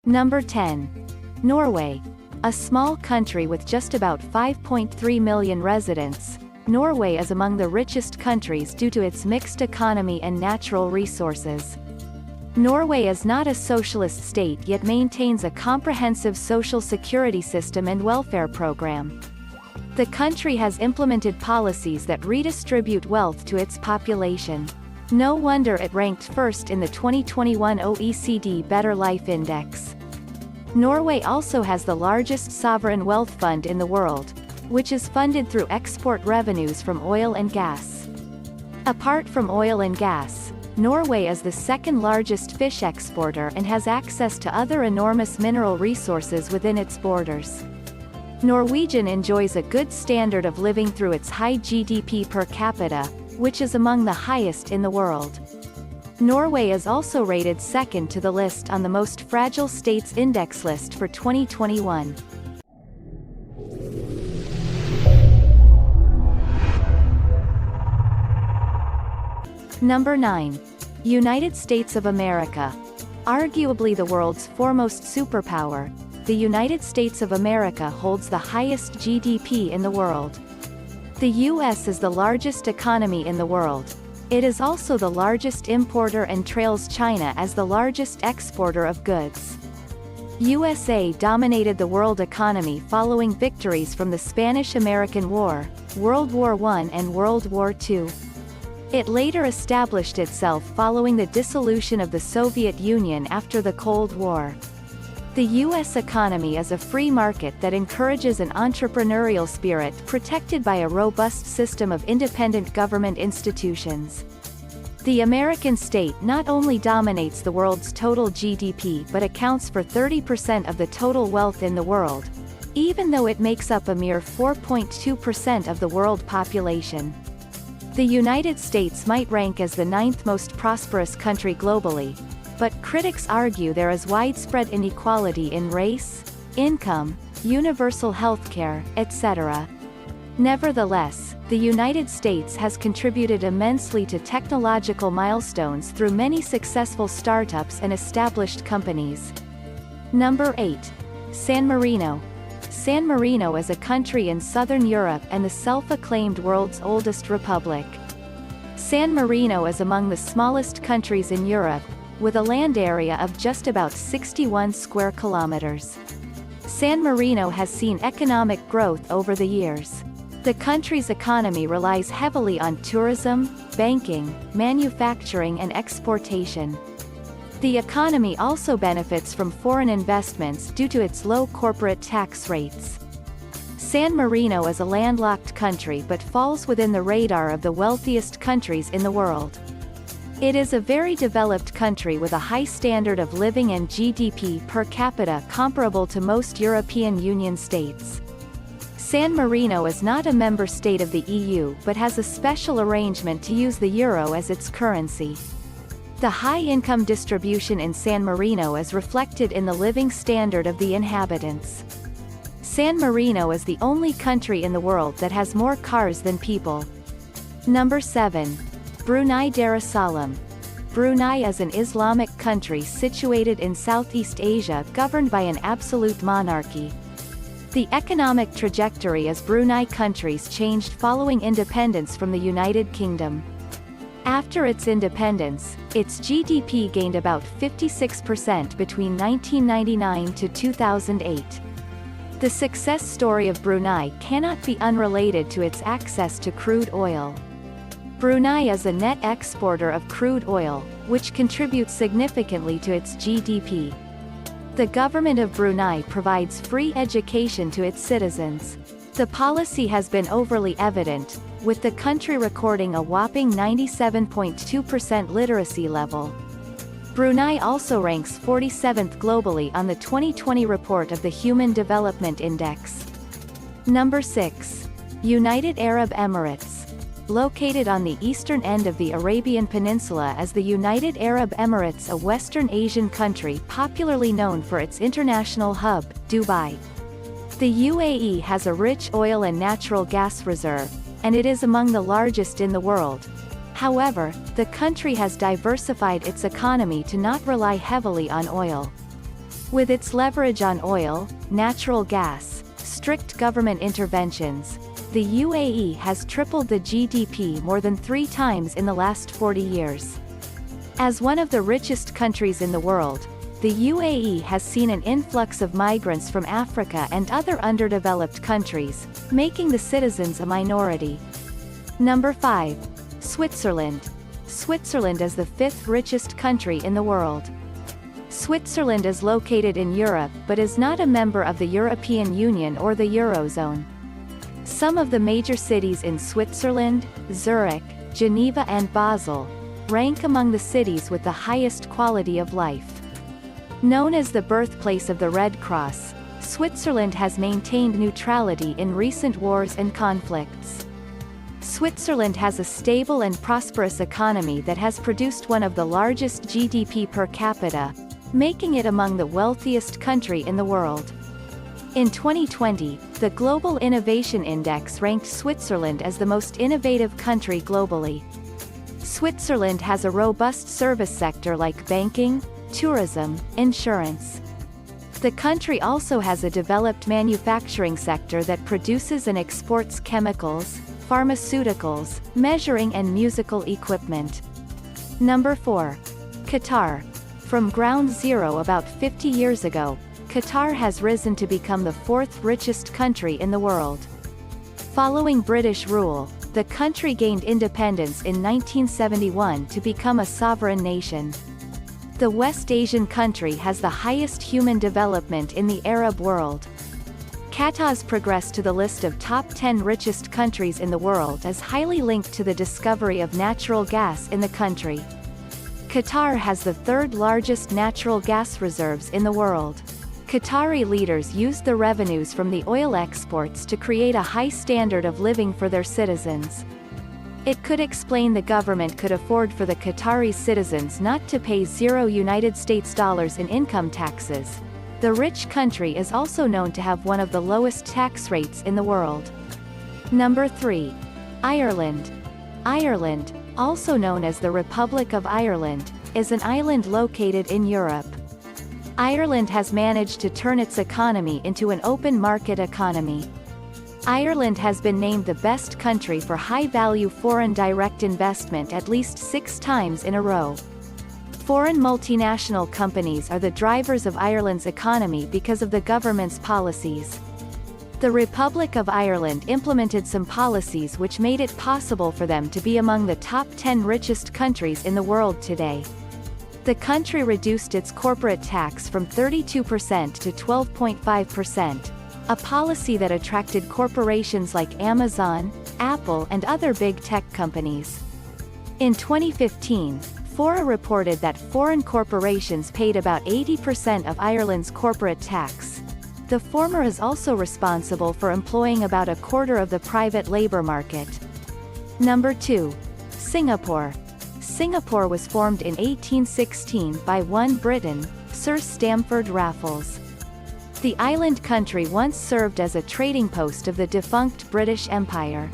Number 10. Norway. A small country with just about 5.3 million residents, Norway is among the richest countries due to its mixed economy and natural resources. Norway is not a socialist state yet maintains a comprehensive social security system and welfare program. The country has implemented policies that redistribute wealth to its population. No wonder it ranked first in the 2021 OECD Better Life Index. Norway also has the largest sovereign wealth fund in the world, which is funded through export revenues from oil and gas. Apart from oil and gas, Norway is the second largest fish exporter and has access to other enormous mineral resources within its borders. Norwegian enjoys a good standard of living through its high GDP per capita, which is among the highest in the world. Norway is also rated second to the list on the Most Fragile States Index list for 2021. Number 9. United States of America. Arguably the world's foremost superpower, the United States of America holds the highest GDP in the world. The U.S. is the largest economy in the world. It is also the largest importer and trails China as the largest exporter of goods. USA dominated the world economy following victories from the Spanish-American War, World War I and World War II. It later established itself following the dissolution of the Soviet Union after the Cold War. The U.S. economy is a free market that encourages an entrepreneurial spirit protected by a robust system of independent government institutions. The American state not only dominates the world's total GDP but accounts for 30% of the total wealth in the world, even though it makes up a mere 4.2% of the world population. The United States might rank as the 9th most prosperous country globally, but critics argue there is widespread inequality in race, income, universal healthcare, etc. Nevertheless, the United States has contributed immensely to technological milestones through many successful startups and established companies. Number 8. San Marino. San Marino is a country in southern Europe and the self-acclaimed world's oldest republic. San Marino is among the smallest countries in Europe, with a land area of just about 61 square kilometers. San Marino has seen economic growth over the years. The country's economy relies heavily on tourism, banking, manufacturing and exportation. The economy also benefits from foreign investments due to its low corporate tax rates. San Marino is a landlocked country but falls within the radar of the wealthiest countries in the world. It is a very developed country with a high standard of living and GDP per capita comparable to most European Union states. San Marino is not a member state of the EU but has a special arrangement to use the euro as its currency. The high income distribution in San Marino is reflected in the living standard of the inhabitants. San Marino is the only country in the world that has more cars than people. Number 7. Brunei Darussalam. Brunei is an Islamic country situated in Southeast Asia governed by an absolute monarchy. The economic trajectory of Brunei countries changed following independence from the United Kingdom. After its independence, its GDP gained about 56% between 1999 to 2008. The success story of Brunei cannot be unrelated to its access to crude oil. Brunei is a net exporter of crude oil, which contributes significantly to its GDP. The government of Brunei provides free education to its citizens. The policy has been overly evident, with the country recording a whopping 97.2% literacy level. Brunei also ranks 47th globally on the 2020 report of the Human Development Index. Number 6. United Arab Emirates. Located on the eastern end of the Arabian Peninsula is the United Arab Emirates, a Western Asian country popularly known for its international hub, Dubai. The UAE has a rich oil and natural gas reserve, and it is among the largest in the world. However, the country has diversified its economy to not rely heavily on oil. With its leverage on oil, natural gas, strict government interventions, the UAE has tripled the GDP more than 3 times in the last 40 years. As one of the richest countries in the world, the UAE has seen an influx of migrants from Africa and other underdeveloped countries, making the citizens a minority. Number 5. Switzerland. Switzerland is the 5th richest country in the world. Switzerland is located in Europe but is not a member of the European Union or the Eurozone. Some of the major cities in Switzerland, Zurich, Geneva and Basel, rank among the cities with the highest quality of life. Known as the birthplace of the Red Cross, Switzerland has maintained neutrality in recent wars and conflicts. Switzerland has a stable and prosperous economy that has produced one of the largest GDP per capita, making it among the wealthiest country in the world. In 2020, the Global Innovation Index ranked Switzerland as the most innovative country globally. Switzerland has a robust service sector like banking, tourism, insurance. The country also has a developed manufacturing sector that produces and exports chemicals, pharmaceuticals, measuring and musical equipment. Number 4. Qatar. From ground zero about 50 years ago, Qatar has risen to become the 4th richest country in the world. Following British rule, the country gained independence in 1971 to become a sovereign nation. The West Asian country has the highest human development in the Arab world. Qatar's progress to the list of top 10 richest countries in the world is highly linked to the discovery of natural gas in the country. Qatar has the 3rd largest natural gas reserves in the world. Qatari leaders used the revenues from the oil exports to create a high standard of living for their citizens. It could explain the government could afford for the Qatari citizens not to pay $0 in income taxes. The rich country is also known to have one of the lowest tax rates in the world. Number 3. Ireland. Ireland, also known as the Republic of Ireland, is an island located in Europe. Ireland has managed to turn its economy into an open market economy. Ireland has been named the best country for high-value foreign direct investment at least 6 times in a row. Foreign multinational companies are the drivers of Ireland's economy because of the government's policies. The Republic of Ireland implemented some policies which made it possible for them to be among the top 10 richest countries in the world today. The country reduced its corporate tax from 32% to 12.5%, a policy that attracted corporations like Amazon, Apple and other big tech companies. In 2015, Fora reported that foreign corporations paid about 80% of Ireland's corporate tax. The former is also responsible for employing about a quarter of the private labor market. Number 2. Singapore. Singapore was formed in 1816 by one Briton, Sir Stamford Raffles. The island country once served as a trading post of the defunct British Empire.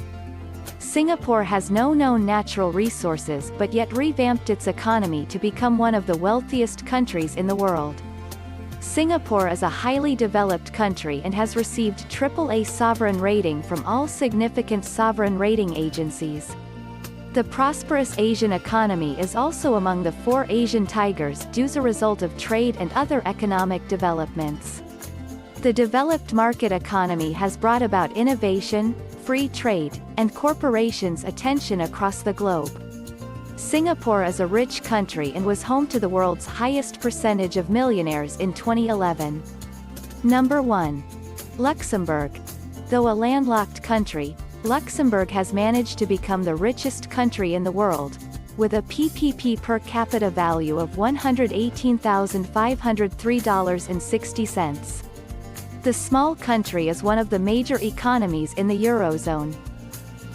Singapore has no known natural resources but yet revamped its economy to become one of the wealthiest countries in the world. Singapore is a highly developed country and has received AAA sovereign rating from all significant sovereign rating agencies. The prosperous Asian economy is also among the 4 Asian tigers due as a result of trade and other economic developments. The developed market economy has brought about innovation, free trade, and corporations' attention across the globe. Singapore is a rich country and was home to the world's highest percentage of millionaires in 2011. Number 1. Luxembourg. Though a landlocked country, Luxembourg has managed to become the richest country in the world, with a PPP per capita value of $118,503.60. The small country is one of the major economies in the Eurozone.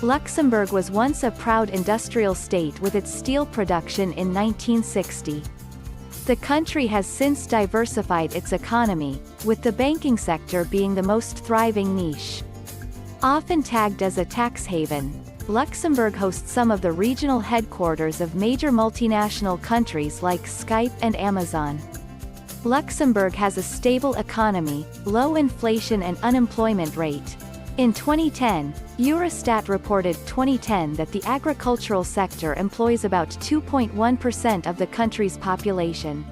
Luxembourg was once a proud industrial state with its steel production in 1960. The country has since diversified its economy, with the banking sector being the most thriving niche. Often tagged as a tax haven, Luxembourg hosts some of the regional headquarters of major multinational countries like Skype and Amazon. Luxembourg has a stable economy, low inflation and unemployment rate. In 2010, Eurostat reported 2010 that the agricultural sector employs about 2.1% of the country's population.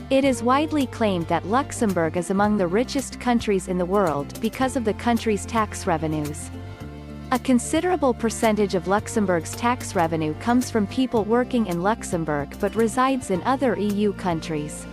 It is widely claimed that Luxembourg is among the richest countries in the world because of the country's tax revenues. A considerable percentage of Luxembourg's tax revenue comes from people working in Luxembourg but resides in other EU countries.